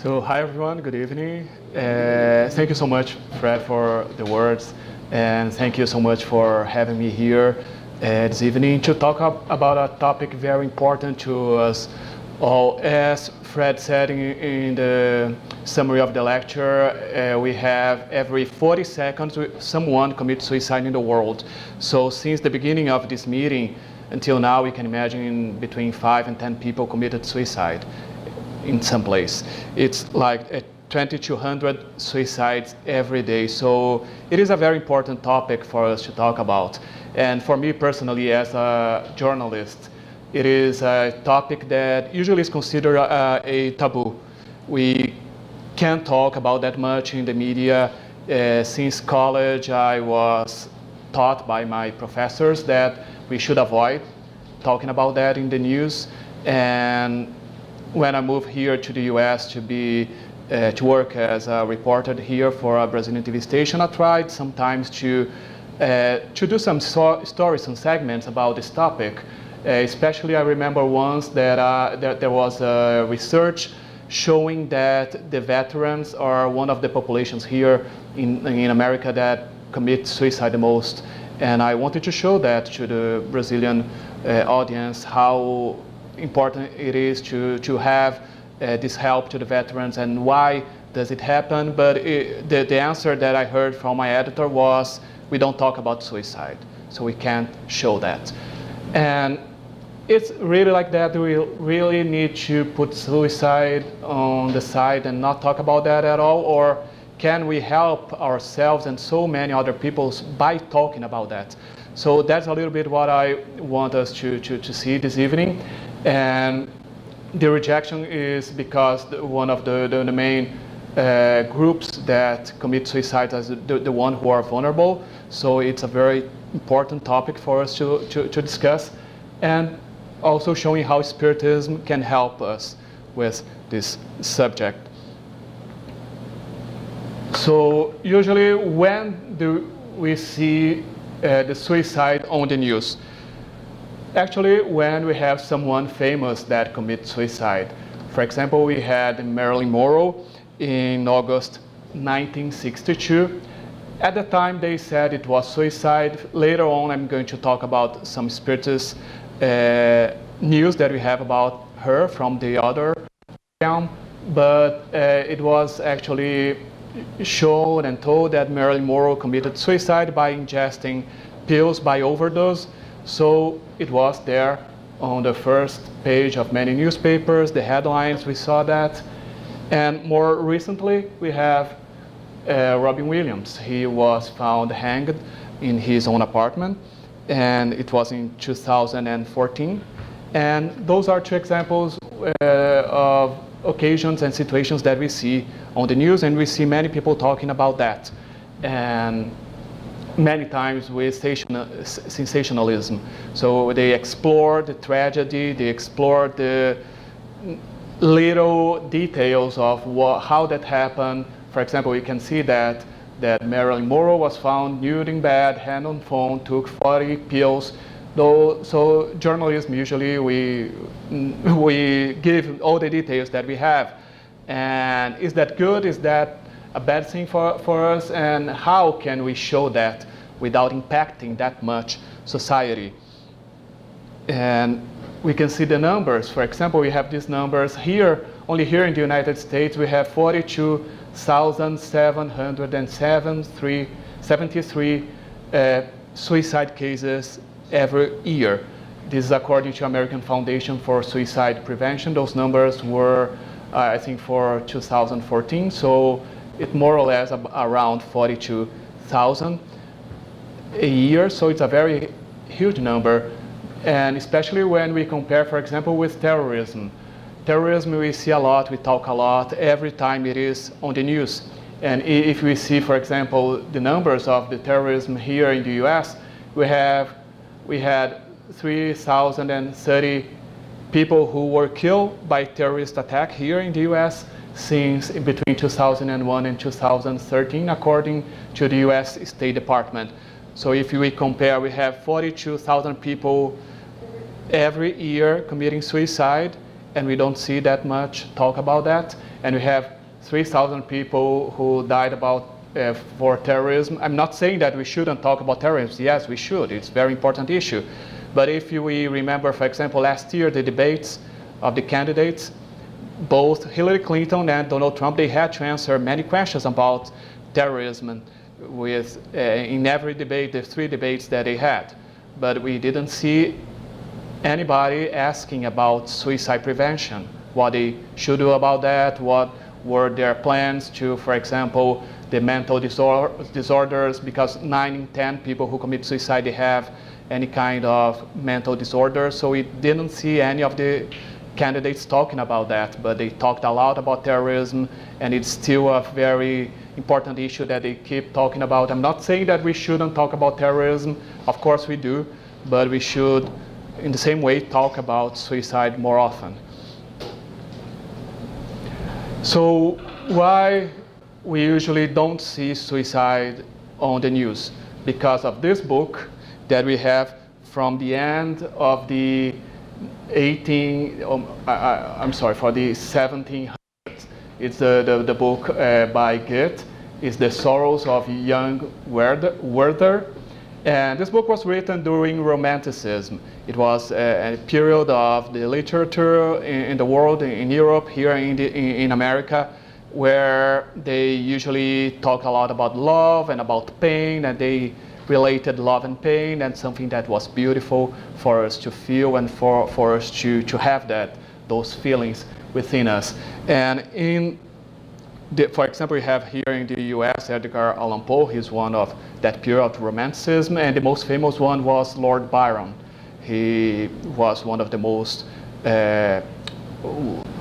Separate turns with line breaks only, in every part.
So, hi everyone, good evening. Thank you so much, Fred, for the words, and thank you so much for having me here this evening to talk about a topic very important to us all. As Fred said in the summary of the lecture, we have every 40 seconds someone commits suicide in the world. So since the beginning of this meeting until now, we can imagine between 5 and 10 people committed suicide in some place. It's like 2,200 suicides every day. So it is a very important topic for us to talk about. And for me personally, as a journalist, it is a topic that usually is considered a taboo. We can't talk about that much in the media. Since college, I was taught by my professors that we should avoid talking about that in the news. And when I moved here to the US to work as a reporter here for a Brazilian TV station, I tried sometimes to do some stories, some segments about this topic. Especially I remember once that there was a research showing that the veterans are one of the populations here in America that commit suicide the most. And I wanted to show that to the Brazilian audience, how important it is to have this help to the veterans and why does it happen. But the answer that I heard from my editor was, we don't talk about suicide, so we can't show that. And it's really like that. We really need to put suicide on the side and not talk about that at all, or can we help ourselves and so many other people by talking about that? So that's a little bit what I want us to see this evening. And the rejection is because one of the main groups that commit suicide is the one who are vulnerable. So it's a very important topic for us to discuss, and also showing how Spiritism can help us with this subject. So usually when do we see the suicide on the news? Actually, when we have someone famous that commits suicide. For example, we had Marilyn Monroe in August 1962. At the time, they said it was suicide. Later on, I'm going to talk about some Spiritist news that we have about her from the other film. But it was actually shown and told that Marilyn Monroe committed suicide by ingesting pills by overdose. So it was there on the first page of many newspapers, the headlines, we saw that. And more recently, we have Robin Williams. He was found hanged in his own apartment, and it was in 2014. And those are two examples of occasions and situations that we see on the news, and we see many people talking about that. And many times with sensationalism. So they explore the tragedy, they explore the little details of how that happened. For example, you can see that Marilyn Monroe was found nude in bed, hand on phone, took 40 pills. So journalism, usually we give all the details that we have. And is that good? Is that a bad thing for us? And how can we show that without impacting that much society? And we can see the numbers. For example, we have these numbers here. Only here in the United States, we have 42,773 suicide cases every year. This is according to American Foundation for Suicide Prevention. Those numbers were, I think, for 2014. So it more or less around 42,000 a year. So it's a very huge number. And especially when we compare, for example, with terrorism. Terrorism, we see a lot, we talk a lot every time it is on the news. And if we see, for example, the numbers of the terrorism here in the US, we had 3,030 people who were killed by terrorist attack here in the US since between 2001 and 2013, according to the US State Department. So if we compare, we have 42,000 people every year committing suicide, and we don't see that much talk about that. And we have 3,000 people who died for terrorism. I'm not saying that we shouldn't talk about terrorism. Yes, we should. It's a very important issue. But if we remember, for example, last year, the debates of the candidates, both Hillary Clinton and Donald Trump, they had to answer many questions about terrorism in every debate, the 3 debates that they had. But we didn't see anybody asking about suicide prevention, what they should do about that, what were their plans to, for example, the mental disorders, because 9 in 10 people who commit suicide, they have any kind of mental disorder. So we didn't see any of the candidates talking about that, but they talked a lot about terrorism, and it's still a very important issue that they keep talking about. I'm not saying that we shouldn't talk about terrorism. Of course we do, but we should, in the same way, talk about suicide more often. So why we usually don't see suicide on the news? Because of this book that we have from the end of the for the 1700s. It's the book by Goethe. It's The Sorrows of Young Werther. And this book was written during Romanticism. It was a period of the literature in the world, in Europe, here in America, where they usually talk a lot about love and about pain, and they related love and pain and something that was beautiful for us to feel and for us to have those feelings within us. And for example, we have here in the US, Edgar Allan Poe. He's one of that period of Romanticism, and the most famous one was Lord Byron. He was one of the most,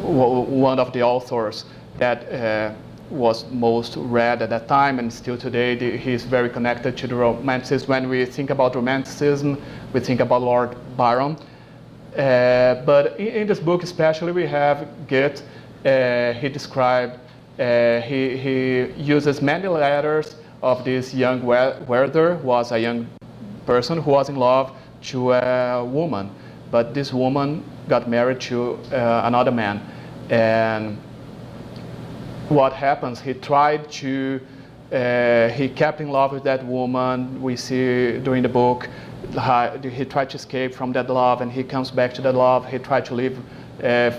one of the authors that was most read at that time, and still today he's very connected to the Romanticism. When we think about Romanticism, we think about Lord Byron. But in this book especially, we have Goethe. He described, he uses many letters of this young Werther, was a young person who was in love to a woman, but this woman got married to another man. And what happens, he tried to, he kept in love with that woman. We see during the book, he tried to escape from that love, and he comes back to that love. He tried to live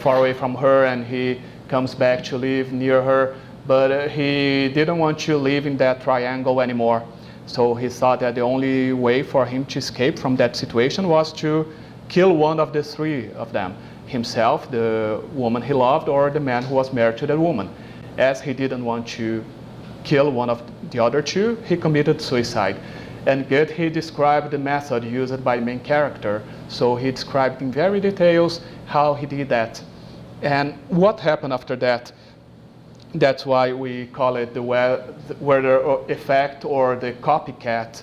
far away from her, and he comes back to live near her, but he didn't want to live in that triangle anymore. So he thought that the only way for him to escape from that situation was to kill one of the 3 of them, himself, the woman he loved, or the man who was married to that woman. As he didn't want to kill one of the other 2, he committed suicide. And Goethe, he described the method used by the main character. So he described in very details how he did that. And what happened after that? That's why we call it the Werther effect, or the copycat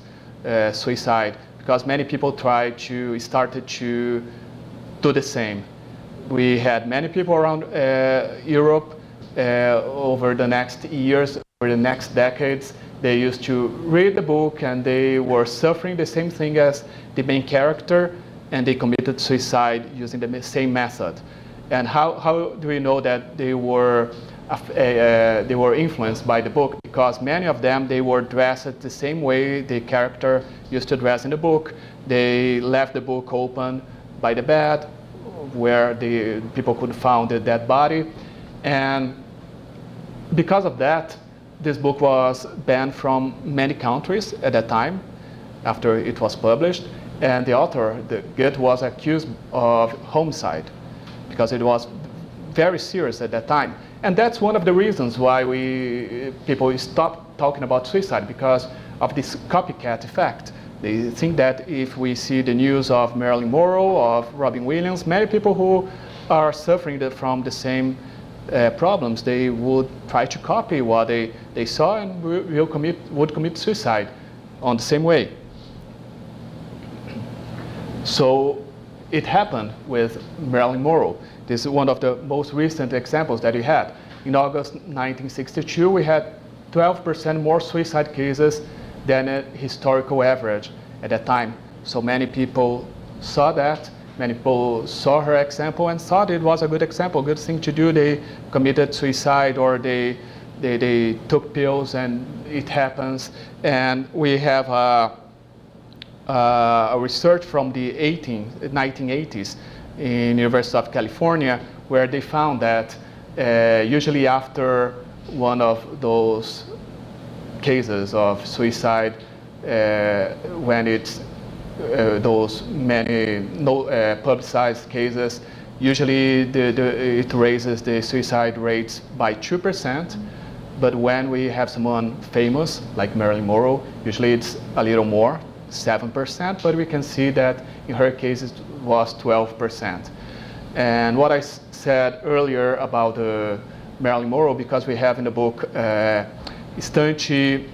suicide, because many people started to do the same. We had many people around Europe over the next years, over the next decades. They used to read the book, and they were suffering the same thing as the main character, and they committed suicide using the same method. And how do we know that they were influenced by the book? Because many of them, they were dressed the same way the character used to dress in the book. They left the book open by the bed, where the people could find the dead body. And because of that, this book was banned from many countries at that time, after it was published. And the author, Goethe, was accused of homicide, because it was very serious at that time. And that's one of the reasons why people stopped talking about suicide, because of this copycat effect. They think that if we see the news of Marilyn Monroe, of Robin Williams, many people who are suffering from the same problems, they would try to copy what they saw, and would commit suicide on the same way. So it happened with Marilyn Monroe. This is one of the most recent examples that we had. In August 1962, we had 12% more suicide cases than a historical average at that time. So many people saw that, Many people saw her example and thought it was a good example, good thing to do. They committed suicide or they took pills and it happens. And we have a research from the 1980s in University of California where they found that usually after one of those cases of suicide, when it's those many publicized cases, usually it raises the suicide rates by 2%. But when we have someone famous, like Marilyn Monroe, usually it's a little more, 7%, but we can see that in her case it was 12%. And what I said earlier about Marilyn Monroe, because we have in the book Estante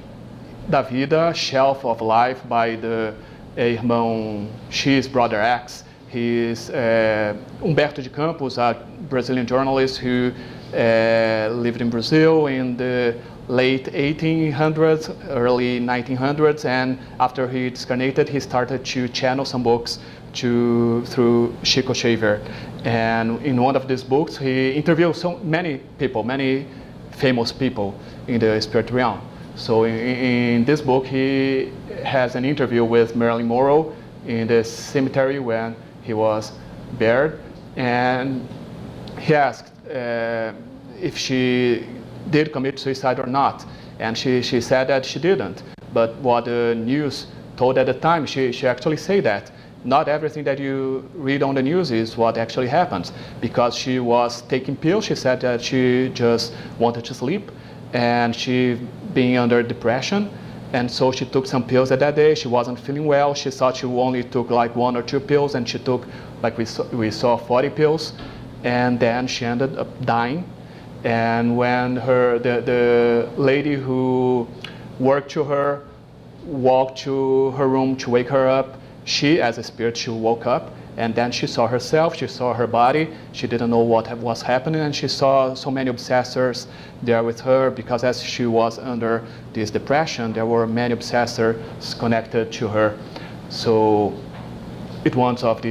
da Vida, Shelf of Life, by the irmão X, brother X. He is Humberto de Campos, a Brazilian journalist who lived in Brazil in the late 1800s, early 1900s, and after he discarnated, he started to channel some books through Chico Xavier. And in one of these books, he interviewed so many people, many famous people in the spirit realm. So in this book, he has an interview with Marilyn Monroe in the cemetery when he was buried, and he asked if she did commit suicide or not, and she said that she didn't. But what the news told at the time, she actually said that not everything that you read on the news is what actually happens, because she was taking pills. She said that she just wanted to sleep, and she being under depression, and so she took some pills that day. She wasn't feeling well. She thought she only took like 1 or 2 pills, and she took, like we saw 40 pills, and then she ended up dying. And when the lady who worked to her walked to her room to wake her up, she, as a spirit, she woke up, and then she saw herself, she saw her body. She didn't know what was happening, and she saw so many obsessors there with her, because as she was under this depression, there were many obsessors connected to her. So it was of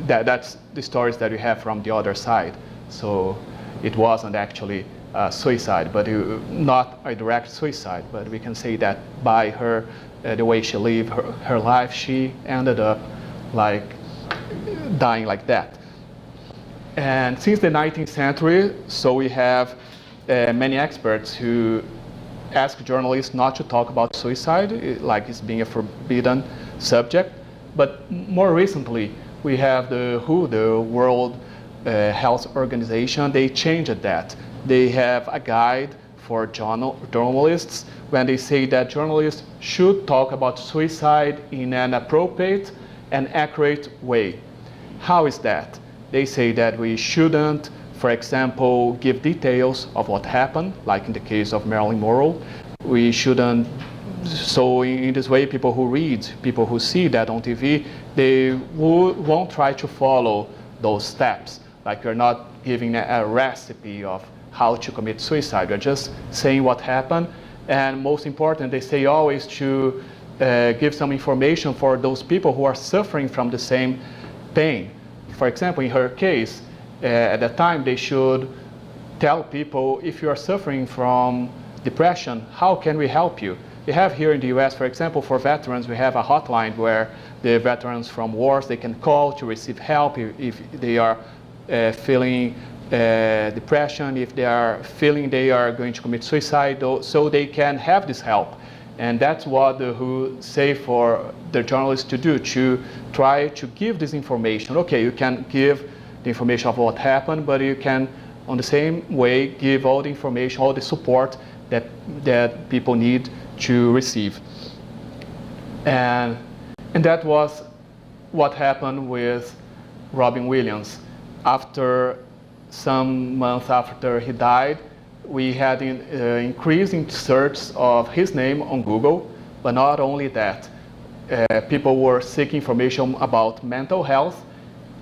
that's the stories that we have from the other side. So it wasn't actually suicide, but not a direct suicide, but we can say that by her, the way she lived her life, she ended up like dying like that. And since the 19th century, so we have many experts who ask journalists not to talk about suicide, like it's being a forbidden subject. But more recently, we have the WHO, the World Health Organization. They changed that. They have a guide for journalists when they say that journalists should talk about suicide in an appropriate and accurate way. How is that? They say that we shouldn't, for example, give details of what happened, like in the case of Marilyn Monroe. We shouldn't, so in this way, people who read, people who see that on TV, they won't try to follow those steps. Like we're not giving a recipe of how to commit suicide. We're just saying what happened. And most important, they say always to give some information for those people who are suffering from the same pain. For example, in her case, at that time, they should tell people, if you are suffering from depression, how can we help you? We have here in the US, for example, for veterans, we have a hotline where the veterans from wars, they can call to receive help if they are feeling depression, if they are feeling they are going to commit suicide, so they can have this help. And that's what the WHO say for the journalists to do, to try to give this information. Okay, you can give the information of what happened, but you can, on the same way, give all the information, all the support that people need to receive. And that was what happened with Robin Williams. After some months after he died, we had an increase in search of his name on Google, but not only that. People were seeking information about mental health,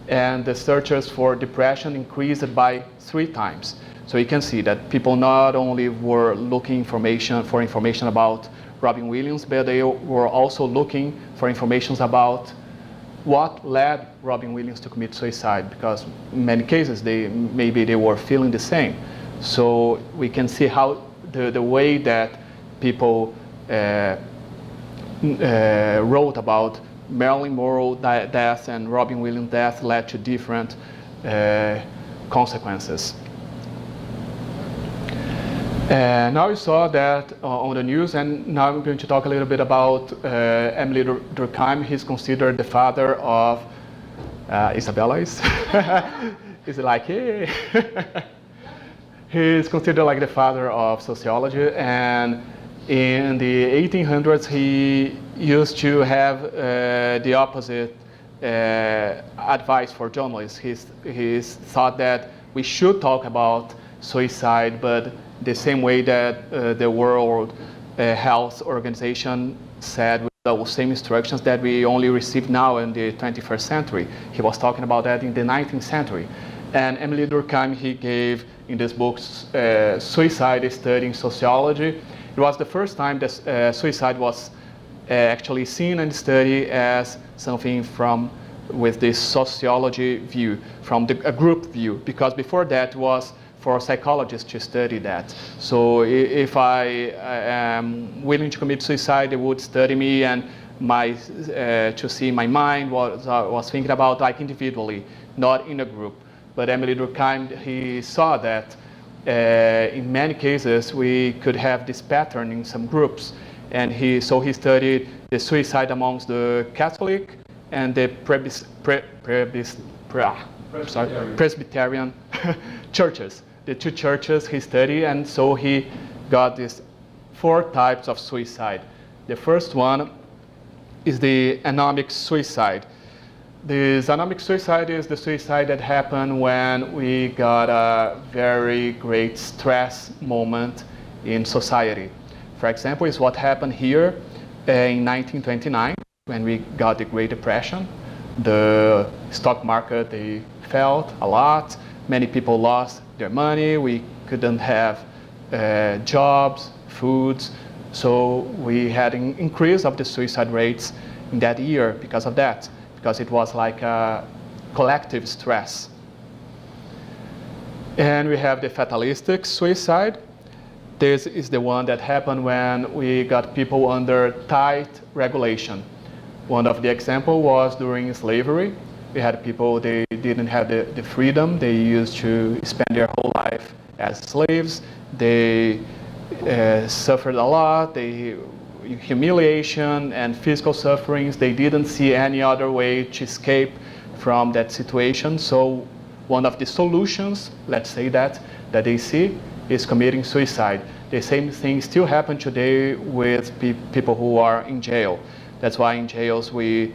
and the searches for depression increased by 3 times. So you can see that people not only were looking for information about Robin Williams, but they were also looking for information about what led Robin Williams to commit suicide, because in many cases maybe they were feeling the same. So we can see how the way that people wrote about Marilyn Monroe death and Robin Williams' death led to different consequences. Now you saw that on the news, and now I'm going to talk a little bit about Emily Durkheim. He's considered the father of Isabella is. Is like, hey. He's considered like the father of sociology, and in the 1800s he used to have the opposite advice for journalists. He thought that we should talk about suicide, but the same way that the World Health Organization said with the same instructions that we only receive now in the 21st century. He was talking about that in the 19th century. And Emily Durkheim, he gave in this book, Suicide, a Study in Sociology. It was the first time that suicide was actually seen and studied as something with this sociology view, from a group view, because before that was for psychologists to study that. So if I am willing to commit suicide, they would study me and to see my mind, what I was thinking about, like individually, not in a group. But Emily Durkheim, he saw that in many cases we could have this pattern in some groups, and so he studied the suicide amongst the Catholic and the Presbyterian churches. The two churches he studied, and so he got these 4 types of suicide. The first one is the anomic suicide. The anomic suicide is the suicide that happened when we got a very great stress moment in society. For example, is what happened here in 1929 when we got the Great Depression. The stock market, they fell a lot. Many people lost their money. We couldn't have jobs, foods. So we had an increase of the suicide rates in that year because of that, because it was like a collective stress. And we have the fatalistic suicide. This is the one that happened when we got people under tight regulation. One of the examples was during slavery. We had people, they didn't have the freedom. They used to spend their whole life as slaves. They suffered a lot. Humiliation and physical sufferings. They didn't see any other way to escape from that situation. So one of the solutions, let's say that they see is committing suicide. The same thing still happens today with people who are in jail. That's why in jails we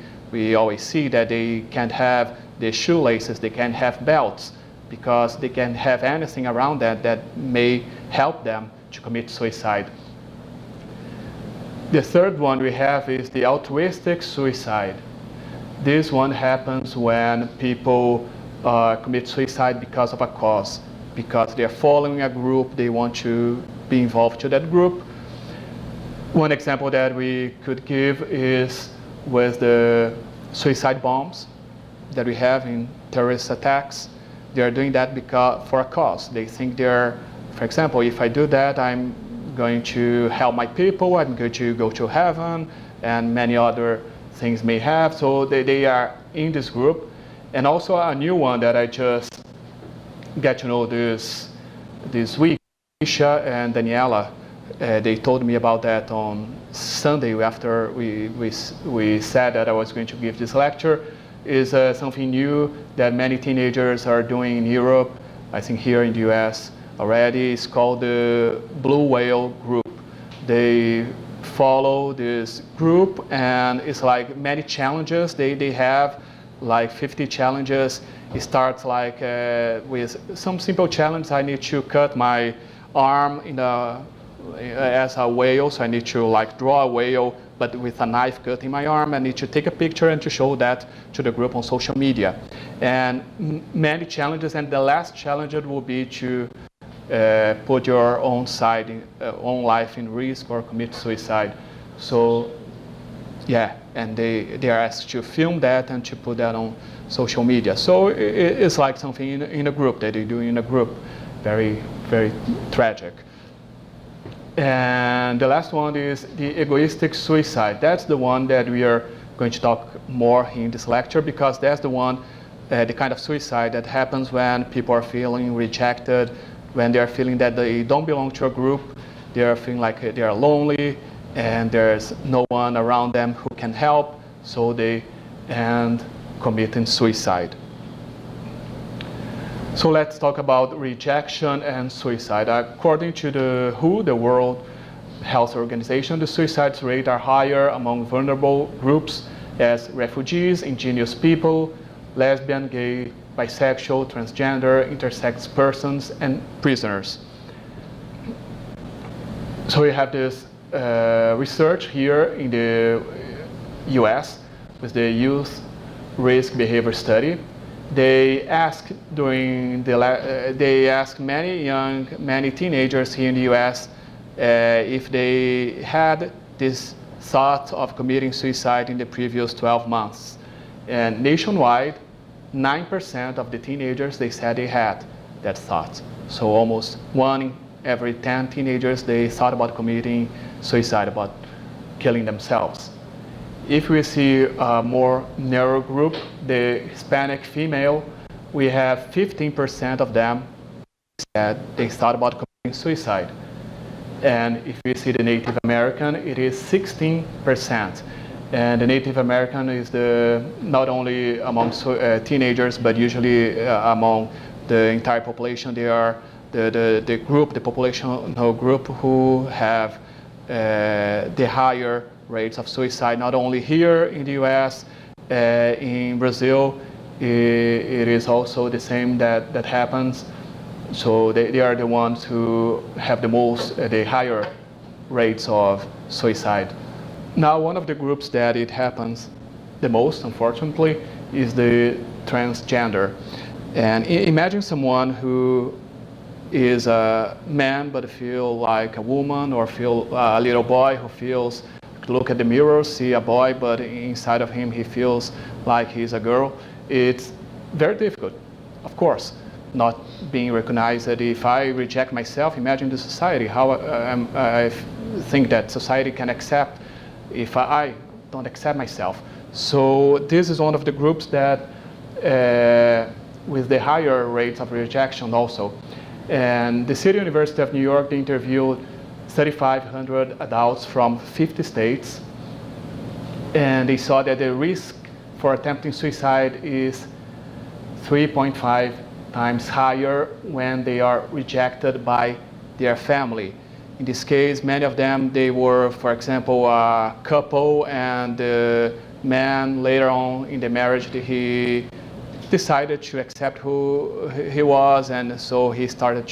always see that they can't have the shoelaces, they can't have belts, because they can't have anything around that may help them to commit suicide. The third one we have is the altruistic suicide. This one happens when people commit suicide because of a cause, because they're following a group, they want to be involved to that group. One example that we could give is with the suicide bombs that we have in terrorist attacks. They are doing that for a cause. They think for example, if I do that, I'm going to help my people, I'm going to go to heaven, and many other things may have. So they are in this group. And also a new one that I just get to know this week, Isha and Daniela, they told me about that on Sunday after we said that I was going to give this lecture, is something new that many teenagers are doing in Europe, I think here in the US already. It's called the Blue Whale Group. They follow this group, and it's like many challenges. They have like 50 challenges. It starts like with some simple challenge. I need to cut my arm as a whale, so I need to like draw a whale, but with a knife cutting my arm. I need to take a picture and to show that to the group on social media. And many challenges, and the last challenge will be to put your own life in risk or commit suicide. So yeah, and they are asked to film that and to put that on social media. So it's like something in a group that they do in a group. Very, very tragic. And the last one is the egoistic suicide. That's the one that we are going to talk more in this lecture, because that's the one, the kind of suicide that happens when people are feeling rejected, when they are feeling that they don't belong to a group, they are feeling like they are lonely, and there's no one around them who can help, so they end committing suicide. So let's talk about rejection and suicide. According to the WHO, the World Health Organization, the suicide rates are higher among vulnerable groups as refugees, indigenous people, lesbian, gay, bisexual, transgender, intersex persons, and prisoners. So we have this research here in the US with the Youth Risk Behavior Study. They asked many teenagers here in the US if they had this thought of committing suicide in the previous 12 months. And nationwide, 9% of the teenagers, they said they had that thought. So almost 1 in every 10 teenagers, they thought about committing suicide, about killing themselves. If we see a more narrow group, the Hispanic female, we have 15% of them that they thought about committing suicide. And if we see the Native American, it is 16%. And the Native American is not only among teenagers, but usually among the entire population. They are the populational group who have the higher rates of suicide, not only here in the US, in Brazil, it is also the same that happens. So they are the ones who have the higher rates of suicide. Now, one of the groups that it happens the most, unfortunately, is the transgender. And imagine someone who is a man but feel like a woman, or feel a little boy who feels, look at the mirror, see a boy, but inside of him he feels like he's a girl. It's very difficult, of course, not being recognized. That if I reject myself, imagine the society, how I think that society can accept if I don't accept myself. So this is one of the groups that with the higher rates of rejection also. And the City University of New York, they interviewed 3,500 adults from 50 states, and they saw that the risk for attempting suicide is 3.5 times higher when they are rejected by their family. In this case, many of them, they were, for example, a couple, and the man later on in the marriage, he decided to accept who he was, and so he started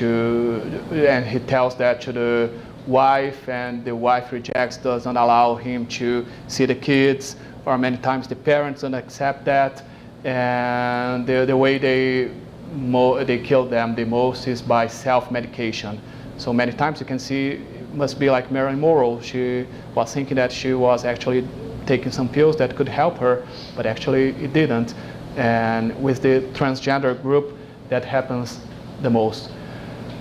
and he tells that to the wife, and the wife rejects, doesn't allow him to see the kids, or many times the parents don't accept that, and the way they kill them the most is by self-medication. So many times you can see, it must be like Marilyn Monroe. She was thinking that she was actually taking some pills that could help her, but actually it didn't. And with the transgender group, that happens the most.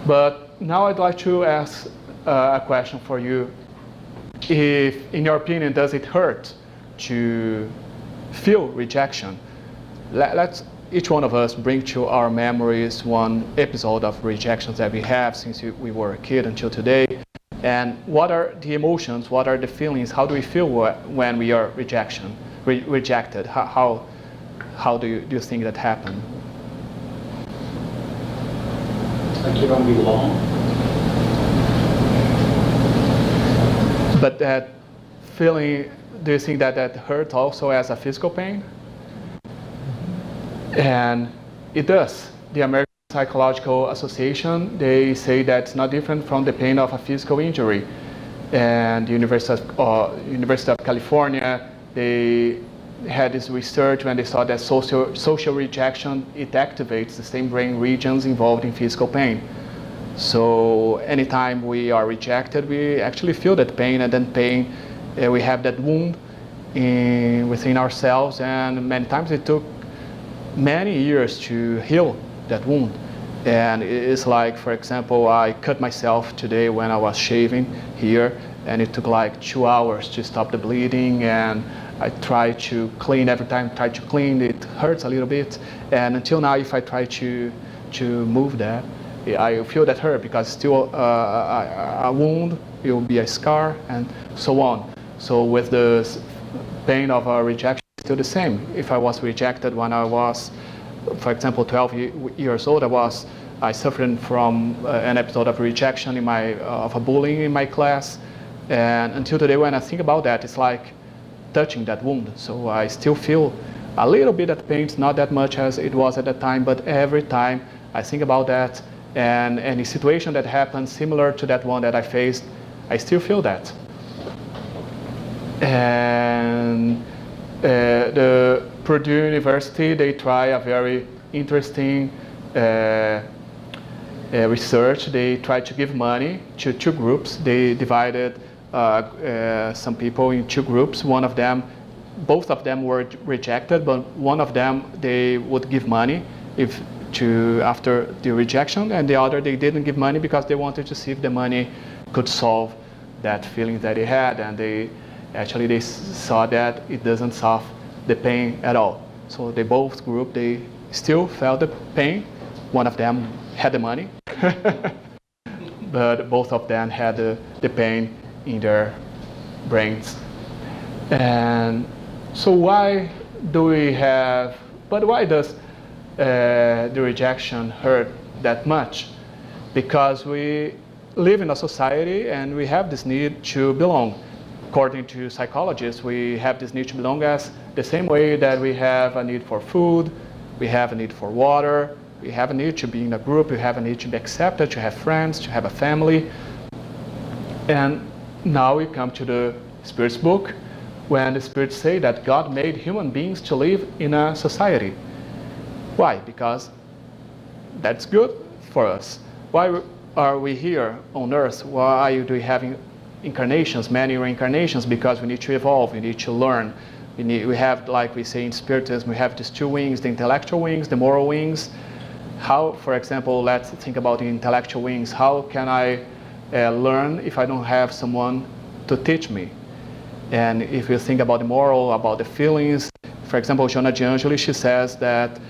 But now I'd like to ask a question for you. If, in your opinion, does it hurt to feel rejection? Let's each one of us bring to our memories one episode of rejections that we have since we were a kid until today. And what are the emotions, what are the feelings, how do we feel when we are rejected? How do you think that happened?
Like you don't belong.
But that feeling, do you think that hurt also as a physical pain? And it does. The American Psychological Association, they say that's not different from the pain of a physical injury. And the University of California, they had this research when they saw that social rejection, it activates the same brain regions involved in physical pain. So anytime we are rejected, we actually feel that pain, and then pain, we have that wound, within ourselves, and many times it took many years to heal that wound. And it's like, for example, I cut myself today when I was shaving here, and it took like 2 hours to stop the bleeding, and I try to clean every time. I try to clean, it hurts a little bit, and until now, if I try to move that, I feel that hurt because still a wound, it will be a scar, and so on. So with the pain of a rejection, it's still the same. If I was rejected when I was, for example, 12 years old, I suffered from an episode of rejection of a bullying in my class, and until today, when I think about that, it's like touching that wound. So I still feel a little bit of pain, not that much as it was at the time, but every time I think about that, and any situation that happens similar to that one that I faced, I still feel that. And the Purdue University, they try a very interesting research. They try to give money to 2 groups. They divided some people in 2 groups. Both of them were rejected, but one of them, they would give money after the rejection, and the other, they didn't give money because they wanted to see if the money could solve that feeling that they had, and they saw that it doesn't solve the pain at all. So both groups, they still felt the pain. One of them had the money, but both of them had the pain in their brains. And so why does the rejection hurt that much? Because we live in a society and we have this need to belong. According to psychologists, we have this need to belong as the same way that we have a need for food, we have a need for water, we have a need to be in a group, we have a need to be accepted, to have friends, to have a family. And now we come to the Spirit's book, when the Spirits say that God made human beings to live in a society. Why? Because that's good for us. Why are we here on earth? Why do we have incarnations, many reincarnations? Because we need to evolve, we need to learn. We have, like we say in Spiritism, we have these 2 wings, the intellectual wings, the moral wings. How, for example, let's think about the intellectual wings. How can I learn if I don't have someone to teach me? And if you think about the moral, about the feelings, for example, Joanna de Angeli, she says that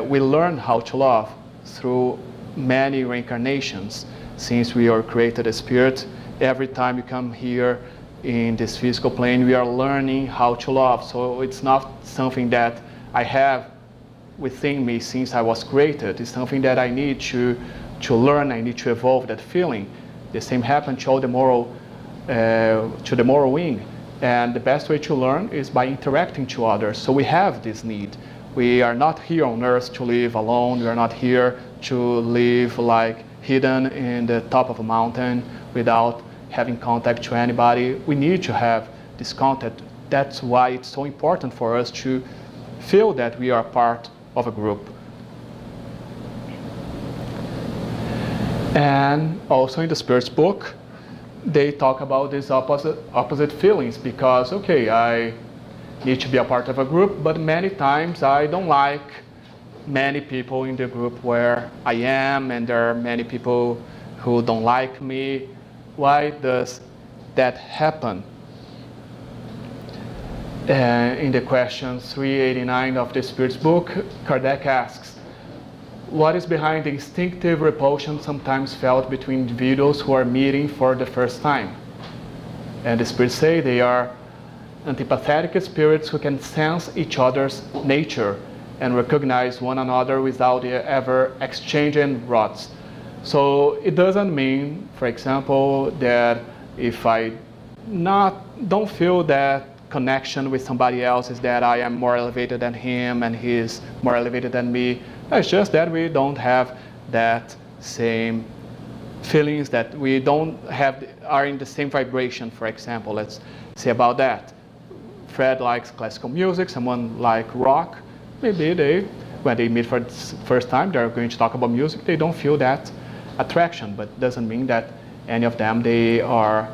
we learn how to love through many reincarnations. Since we are created as spirit, every time you come here in this physical plane, we are learning how to love. So it's not something that I have within me since I was created. It's something that I need to learn, I need to evolve that feeling. The same happened to the moral wing. And the best way to learn is by interacting to others. So we have this need. We are not here on earth to live alone. We are not here to live like hidden in the top of a mountain without having contact to anybody. We need to have this contact. That's why it's so important for us to feel that we are part of a group. And also in the Spirit's book, they talk about these opposite feelings, because, okay, I need to be a part of a group, but many times I don't like many people in the group where I am, and there are many people who don't like me. Why does that happen? In the question 389 of the Spirit's book, Kardec asks, what is behind the instinctive repulsion sometimes felt between individuals who are meeting for the first time? And the Spirits say they are antipathetic spirits who can sense each other's nature and recognize one another without ever exchanging rods. So it doesn't mean, for example, that if I don't feel that connection with somebody else is that I am more elevated than him and he's more elevated than me. It's just that we don't have that same feelings, that we are in the same vibration, for example. Let's say about that. Fred likes classical music, someone like rock. Maybe when they meet for the first time, they're going to talk about music, they don't feel that attraction, but doesn't mean that any of them, they are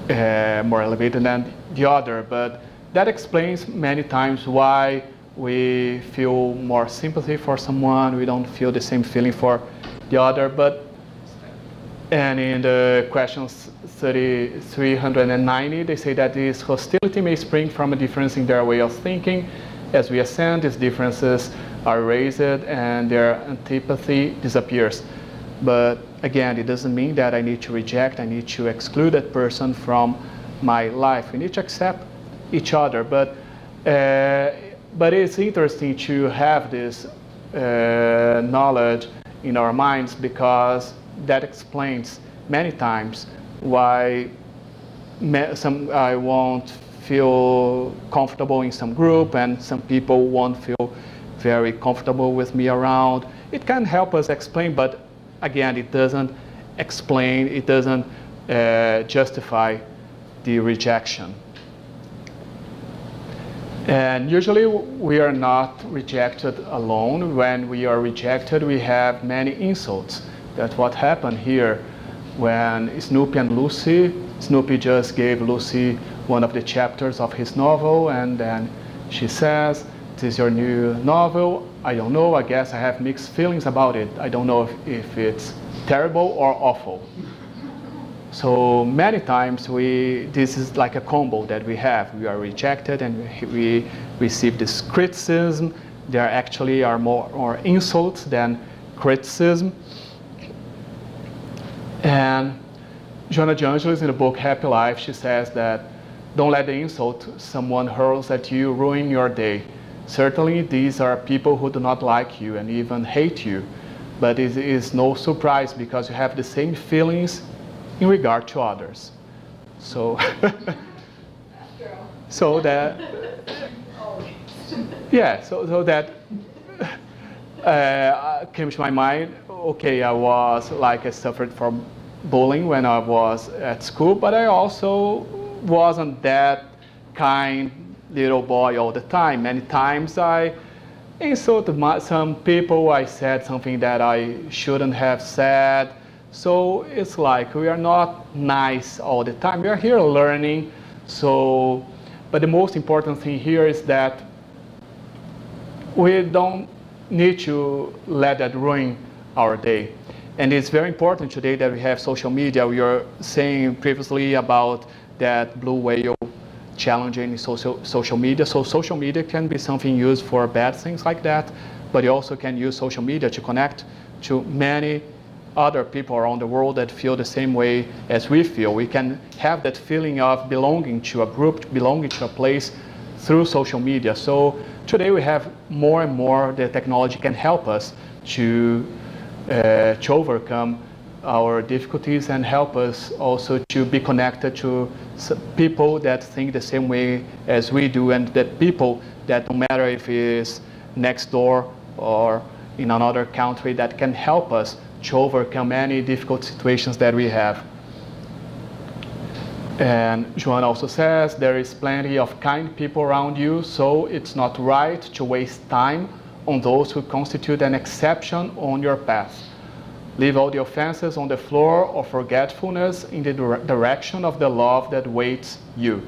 more elevated than the other, but that explains many times why we feel more sympathy for someone, we don't feel the same feeling for the other. And in the questions 390, they say that this hostility may spring from a difference in their way of thinking. As we ascend, these differences are erased and their antipathy disappears. But again, it doesn't mean that I need to reject, I need to exclude that person from my life. We need to accept each other. But it's interesting to have this knowledge in our minds, because that explains many times why I won't feel comfortable in some group and some people won't feel very comfortable with me around. It can help us explain, but again, it doesn't explain, it doesn't justify the rejection. And usually we are not rejected alone. When we are rejected, we have many insults. That's what happened here when Snoopy and Lucy, Snoopy just gave Lucy one of the chapters of his novel, and then she says, "This is your new novel. I don't know, I guess I have mixed feelings about it. I don't know if it's terrible or awful." So many times this is like a combo that we have. We are rejected and we receive this criticism. There actually are more insults than criticism. And Joanna de Angelis in the book Happy Life, she says that don't let the insult someone hurls at you ruin your day. Certainly these are people who do not like you and even hate you, but it is no surprise because you have the same feelings in regard to others. So, so that came to my mind. Okay, I suffered from bullying when I was at school, but I also wasn't that kind little boy all the time. Many times I insulted some people, I said something that I shouldn't have said. So it's like we are not nice all the time. We are here learning. So, but the most important thing here is that we don't need to let that ruin our day. And it's very important today that we have social media. We were saying previously about that blue whale challenging social media. So social media can be something used for bad things like that, but you also can use social media to connect to many other people around the world that feel the same way as we feel. We can have that feeling of belonging to a group, belonging to a place through social media. So today we have more and more the technology can help us to overcome our difficulties and help us also to be connected to people that think the same way as we do, and that people that no matter if it's next door or in another country, that can help us to overcome any difficult situations that we have. And Joanna also says there is plenty of kind people around you, so it's not right to waste time on those who constitute an exception on your path. Leave all the offenses on the floor of forgetfulness in the direction of the love that waits you.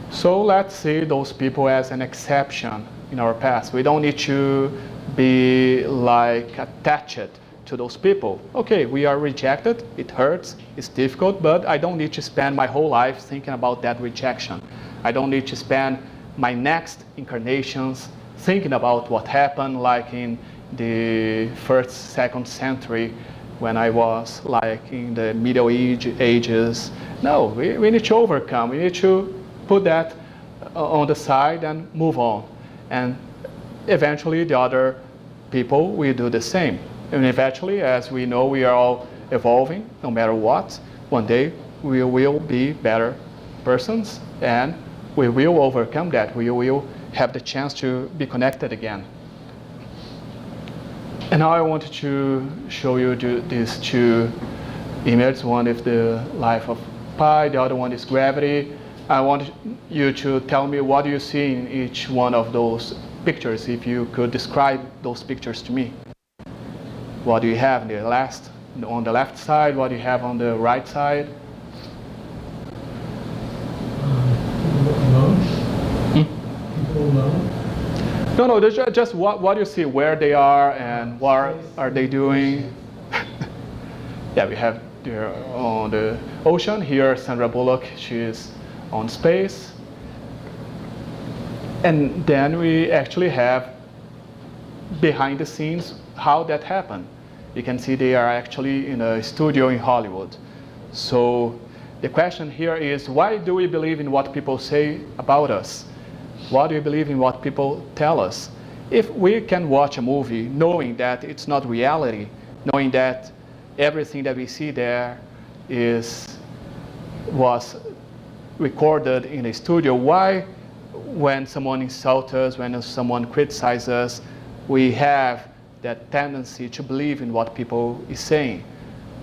So let's see those people as an exception in our past. We don't need to be like attached to those people. Okay, we are rejected, it hurts, it's difficult, but I don't need to spend my whole life thinking about that rejection. I don't need to spend my next incarnations thinking about what happened like in the 1st, 2nd century when I was like in the Middle Ages. No, we need to overcome, we need to put that on the side and move on. And eventually the other people will do the same. And eventually, as we know, we are all evolving, no matter what. One day, we will be better persons, and we will overcome that. We will have the chance to be connected again. And now I wanted to show you these two images. One is the life of Pi, the other one is gravity. I want you to tell me what you see in each one of those pictures, if you could describe those pictures to me. What do you have on the left side? What do you have on the right side? No, just what you see, where they are and what are they doing. Yeah, we have there on the ocean. Here, Sandra Bullock, she's on space. And then we actually have behind the scenes how that happened. You can see they are actually in a studio in Hollywood. So the question here is, why do we believe in what people say about us? Why do we believe in what people tell us? If we can watch a movie knowing that it's not reality, knowing that everything that we see there was recorded in a studio, why, when someone insults us, when someone criticizes us, we have that tendency to believe in what people is saying?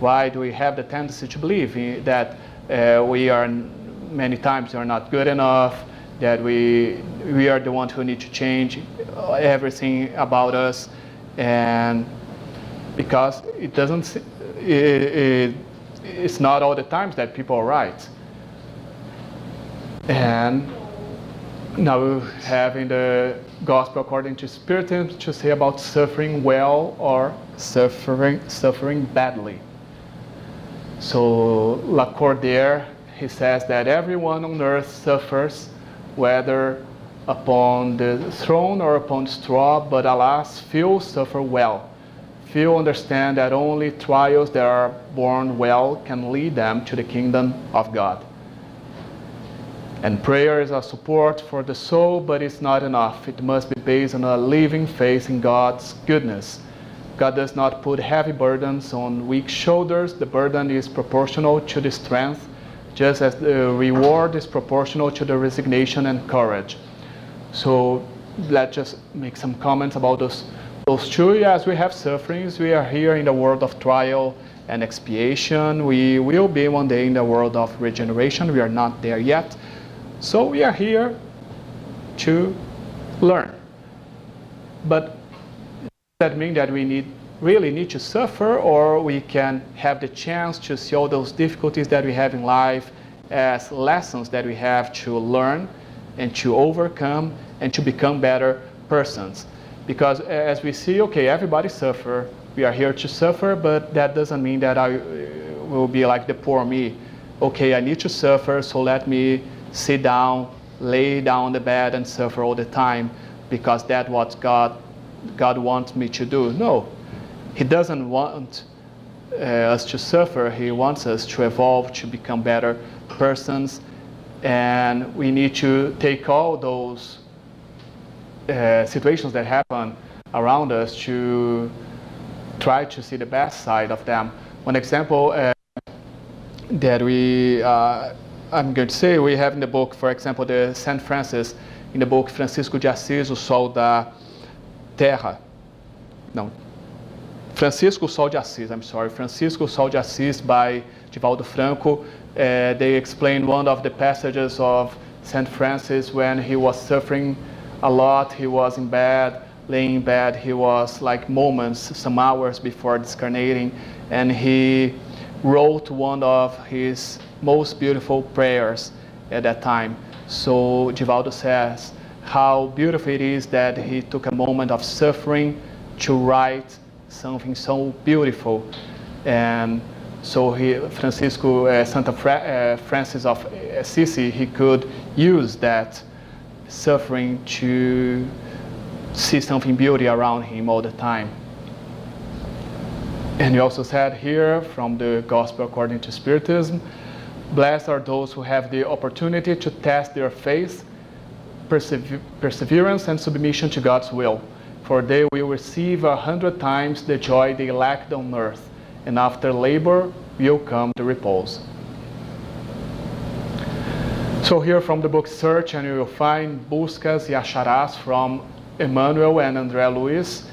Why do we have the tendency to believe that we are many times are not good enough, that we are the ones who need to change everything about us? And because it's not all the times that people are right. And now we have in the Gospel according to Spiritism to say about suffering well or suffering badly. So Lacordaire, he says that everyone on earth suffers, whether upon the throne or upon straw, but alas, few suffer well. Few understand that only trials that are borne well can lead them to the kingdom of God. And prayer is a support for the soul, but it's not enough. It must be based on a living faith in God's goodness. God does not put heavy burdens on weak shoulders. The burden is proportional to the strength, just as the reward is proportional to the resignation and courage. So let's just make some comments about those two. Yes, we have sufferings. We are here in the world of trial and expiation. We will be one day in the world of regeneration. We are not there yet. So we are here to learn. But does that mean that we really need to suffer, or we can have the chance to see all those difficulties that we have in life as lessons that we have to learn and to overcome and to become better persons? Because as we see, okay, everybody suffer. We are here to suffer, but that doesn't mean that I will be like the poor me. Okay, I need to suffer, so let me sit down, lay down on the bed and suffer all the time because that's what God wants me to do. No, He doesn't want us to suffer. He wants us to evolve, to become better persons, and we need to take all those situations that happen around us to try to see the best side of them. One example that I'm going to say, we have in the book, for example, the Saint Francis, in the book Francisco de Assis, O Sol da Terra. No, Francisco, o Sol de Assis, I'm sorry. Francisco, o Sol de Assis by Divaldo Franco. They explain one of the passages of Saint Francis when he was suffering a lot. He was in bed, laying in bed. He was like moments, some hours before discarnating, and he wrote one of his most beautiful prayers at that time. So Divaldo says how beautiful it is that he took a moment of suffering to write something so beautiful. And so Francis of Assisi, he could use that suffering to see something beauty around him all the time. And he also said here from the Gospel according to Spiritism, blessed are those who have the opportunity to test their faith, perseverance, and submission to God's will, for they will receive 100 times the joy they lacked on earth, and after labor will come the repose. So here from the book Search, and you will find Buscas e Acharás from Emmanuel and André Luiz.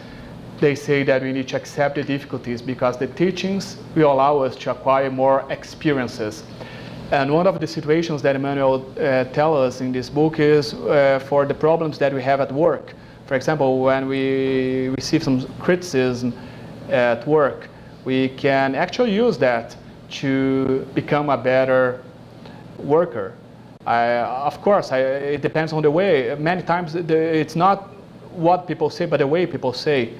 They say that we need to accept the difficulties because the teachings will allow us to acquire more experiences. And one of the situations that Emmanuel tells us in this book is for the problems that we have at work. For example, when we receive some criticism at work, we can actually use that to become a better worker. Of course, it depends on the way. Many times it's not what people say, but the way people say.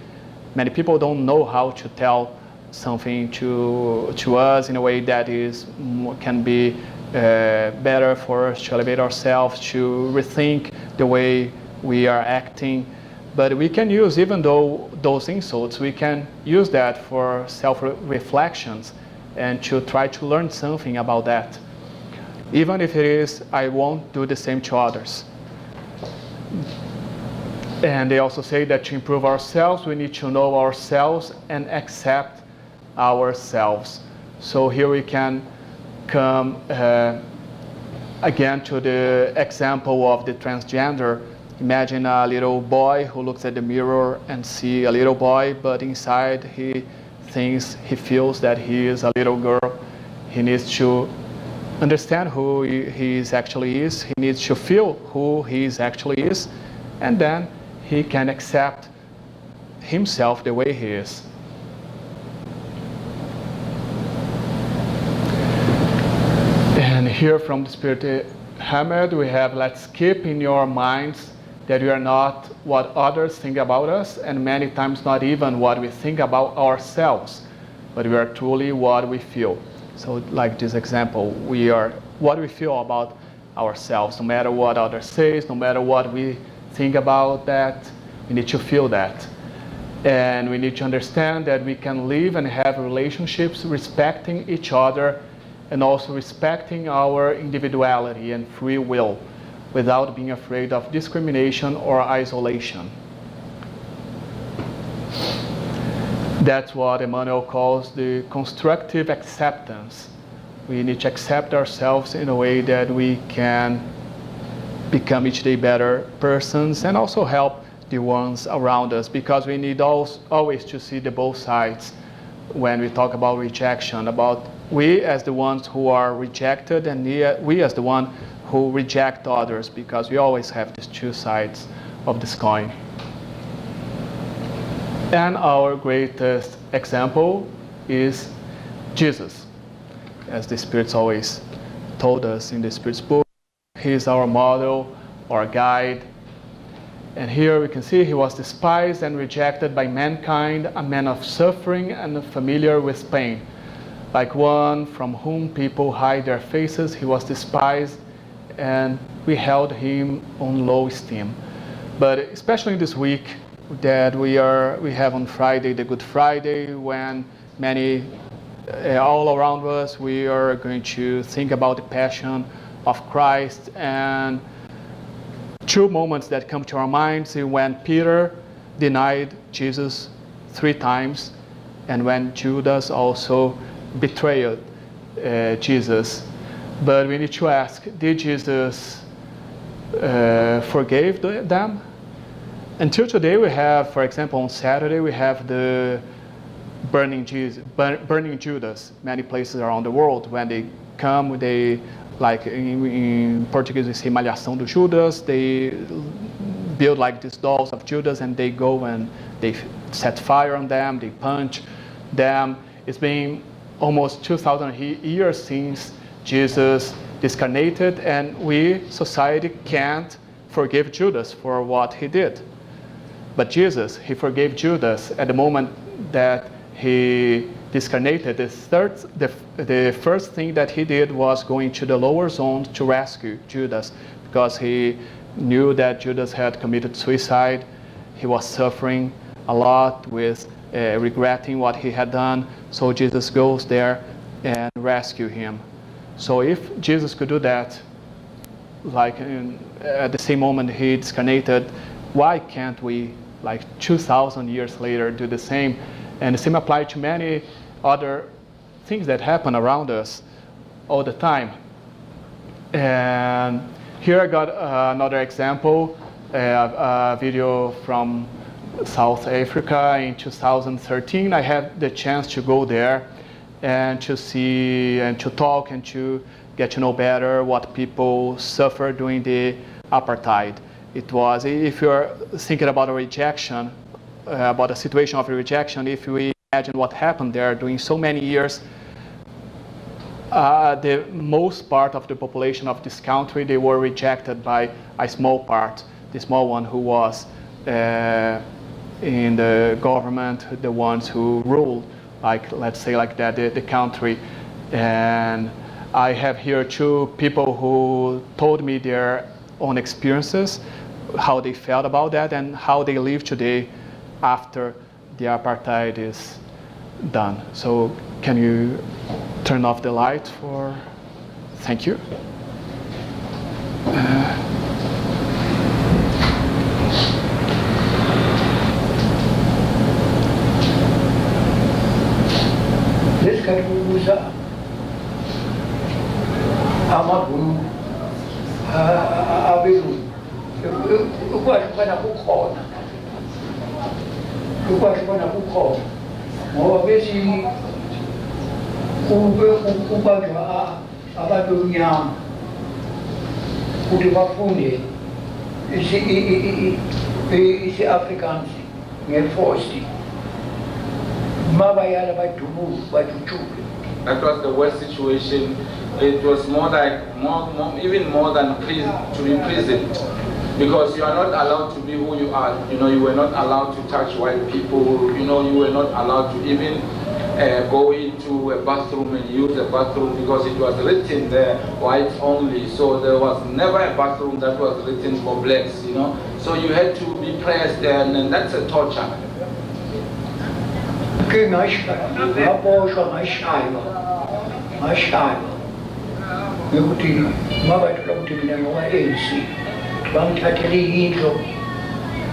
Many people don't know how to tell something to us in a way that can be better for us to elevate ourselves, to rethink the way we are acting. But we can use, even though those insults, we can use that for self-reflections and to try to learn something about that. Even if it is, I won't do the same to others. And they also say that to improve ourselves, we need to know ourselves and accept ourselves. So here we can come again to the example of the transgender. Imagine a little boy who looks at the mirror and sees a little boy, but inside he feels that he is a little girl. He needs to understand who he actually is. He needs to feel who he actually is, and then he can accept himself the way he is. And here from the Spirit Hammered, we have, let's keep in your minds that we are not what others think about us, and many times not even what we think about ourselves, but we are truly what we feel. So like this example, we are what we feel about ourselves, no matter what others say, no matter what we think about that, we need to feel that. And we need to understand that we can live and have relationships respecting each other and also respecting our individuality and free will without being afraid of discrimination or isolation. That's what Emmanuel calls the constructive acceptance. We need to accept ourselves in a way that we can become each day better persons and also help the ones around us, because we need always to see the both sides when we talk about rejection, about we as the ones who are rejected and we as the one who reject others, because we always have these two sides of this coin. And our greatest example is Jesus. As the Spirits always told us in the Spirit's book, he is our model, our guide. And here we can see he was despised and rejected by mankind, a man of suffering and familiar with pain. Like one from whom people hide their faces, he was despised, and we held him on low esteem. But especially this week that we have on Friday, the Good Friday, when many all around us we are going to think about the passion of Christ, and two moments that come to our minds is when Peter denied Jesus 3 times, and when Judas also betrayed Jesus. But we need to ask, did Jesus forgive them? Until today we have, for example, on Saturday we have the burning Judas. Many places around the world, when they come, they, like in Portuguese we say malhação do Judas, they build like these dolls of Judas and they go and they set fire on them, they punch them. It's been almost 2,000 years since Jesus discarnated, and we, society, can't forgive Judas for what he did. But Jesus, he forgave Judas at the moment that he discarnated. The first thing that he did was going to the lower zones to rescue Judas, because he knew that Judas had committed suicide. He was suffering a lot with regretting what he had done. So Jesus goes there and rescue him. So if Jesus could do that, like at the same moment he discarnated, why can't we, like 2,000 years later, do the same? And the same applies to many other things that happen around us all the time. And here I got another example, a video from South Africa in 2013. I had the chance to go there and to see and to talk and to get to know better what people suffer during the apartheid. It was, if you're thinking about a rejection, about a situation of a rejection, if we imagine what happened there during so many years, the most part of the population of this country, they were rejected by a small part, the small one who was in the government, the ones who rule, like let's say like that, the country. And I have here two people who told me their own experiences, how they felt about that, and how they live today after the apartheid is done. So can you turn off the light for, thank you.
Lesikakubuza amabhunu abelungu ukwahlukana kukhona ngoba besi kubanjwa abantu abamnyama ukuthi bafunde isi-Afrikaans nge-forced mabayala bajujuke.
That was the worst situation. It was even more than to be imprisoned, because you are not allowed to be who you are. You were not allowed to touch white people. You were not allowed to even go into a bathroom and use a bathroom, because it was written there whites only. So there was never a bathroom that was written for blacks. So you had to be pressed, and that's a torture.
Ngikuthi mabathola ukuthi mina ngowa-ANC bangithathele yindlu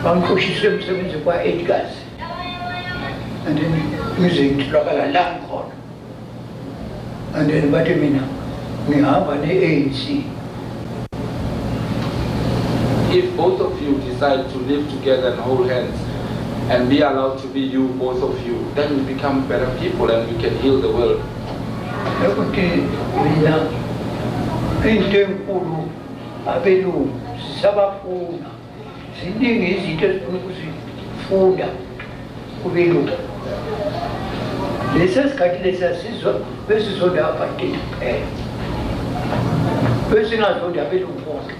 bangikhoshise emsebenzi kwa-8 and then ngize ngitholakala la ngikhona, and then bathi mina ngihamba ne-ANC.
If both of you decide to live together and hold hands and be allowed to be you, both of you, then we become better people and we can heal the world.
Ukuthi mina into enkulu abelungu sabafuna ziningi izinto ezifuna ukuzifunda kubelungu. Lesi sikhathi lesiyasizwa besizonda apartheid kuphela, besingazonda abelungu bonke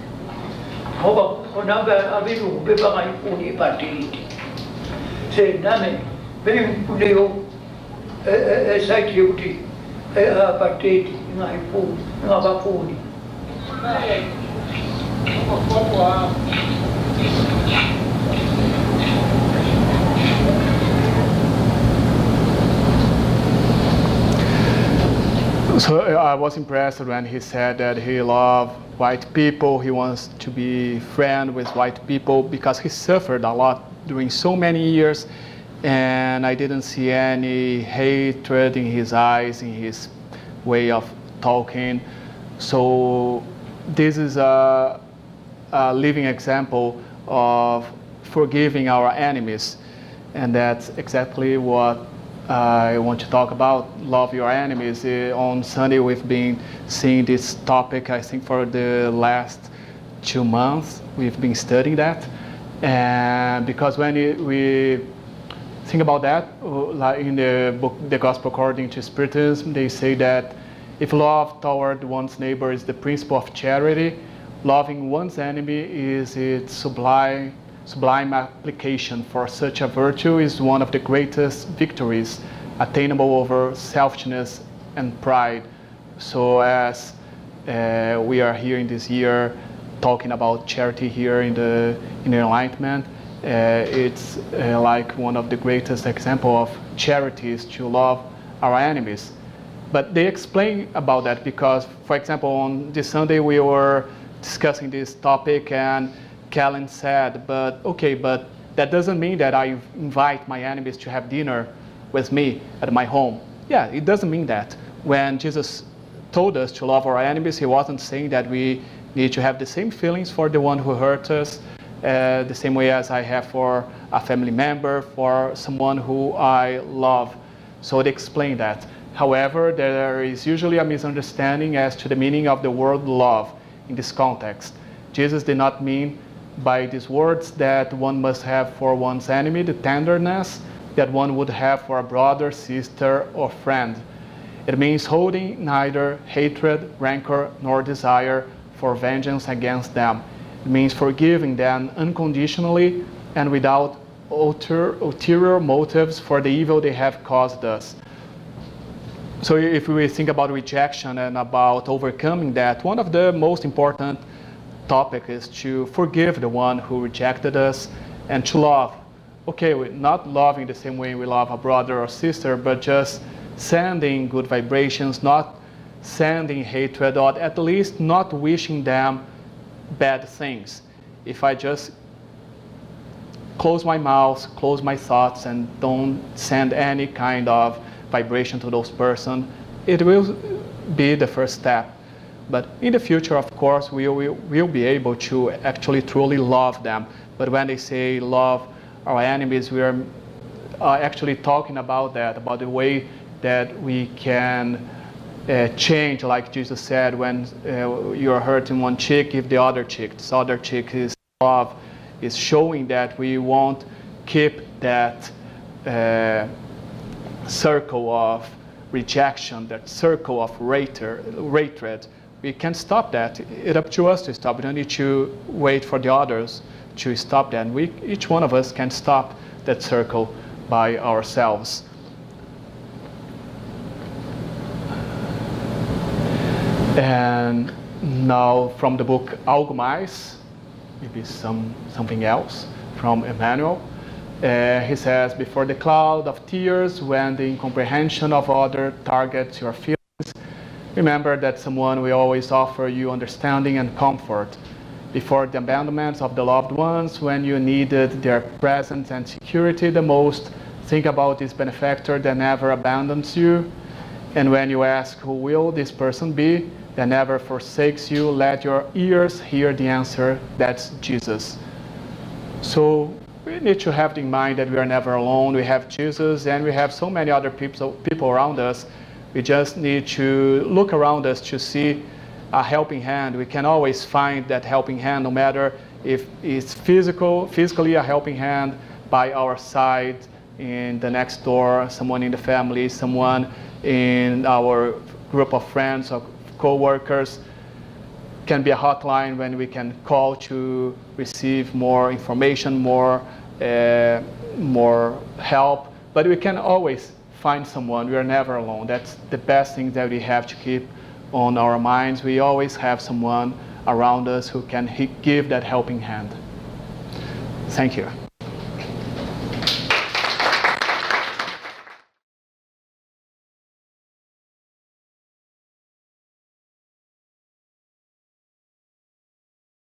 ngoba khona abelungu bebangayifuni i-apartheid. Nami bengikuleyo esaythi yokuthi apartheid ingabafuni.
So I was impressed when he said that he loves white people, he wants to be friend with white people, because he suffered a lot during so many years, and I didn't see any hatred in his eyes, in his way of talking. So this is a living example of forgiving our enemies, and that's exactly what I want to talk about. Love your enemies. On Sunday we've been seeing this topic, I think for the last 2 months we've been studying that. And because when we think about that, like in the book, The Gospel According to Spiritism, they say that if love toward one's neighbor is the principle of charity, loving one's enemy is its sublime application, for such a virtue is one of the greatest victories attainable over selfishness and pride. So as we are here in this year talking about charity here in the Enlightenment, it's like one of the greatest example of charity is to love our enemies. But they explain about that because, for example, on this Sunday we were discussing this topic and Kellen said, but that doesn't mean that I invite my enemies to have dinner with me at my home. Yeah, it doesn't mean that. When Jesus told us to love our enemies, he wasn't saying that we need to have the same feelings for the one who hurt us, the same way as I have for a family member, for someone who I love. So they explain that. However, there is usually a misunderstanding as to the meaning of the word love in this context. Jesus did not mean by these words that one must have for one's enemy the tenderness that one would have for a brother, sister, or friend. It means holding neither hatred, rancor, nor desire for vengeance against them. It means forgiving them unconditionally and without ulterior motives for the evil they have caused us. So if we think about rejection and about overcoming that, one of the most important topics is to forgive the one who rejected us and to love. Okay, we're not loving the same way we love a brother or sister, but just sending good vibrations, not sending hatred, or at least not wishing them bad things. If I just close my mouth, close my thoughts, and don't send any kind of vibration to those person, it will be the first step. But in the future, of course, we will be able to actually truly love them. But when they say love our enemies, we are actually talking about that, about the way that we can change, like Jesus said, when you're hurting one cheek, give the other cheek. This other cheek is love, is showing that we won't keep that circle of rejection, that circle of hatred. We can stop that. It's up to us to stop. We don't need to wait for the others to stop that. Each one of us can stop that circle by ourselves. And now from the book Algo Mais, maybe something else from Emmanuel. He says, before the cloud of tears, when the incomprehension of other targets your feelings, remember that someone will always offer you understanding and comfort. Before the abandonment of the loved ones, when you needed their presence and security the most, think about this benefactor that never abandons you. And when you ask, who will this person be, that never forsakes you, let your ears hear the answer, that's Jesus. So we need to have in mind that we are never alone. We have Jesus, and we have so many other people around us. We just need to look around us to see a helping hand. We can always find that helping hand, no matter if it's physically a helping hand by our side, in the next door, someone in the family, someone in our group of friends or co-workers. Can be a hotline when we can call to receive more information, more help. But we can always find someone. We are never alone. That's the best thing that we have to keep on our minds. We always have someone around us who can give that helping hand. Thank you.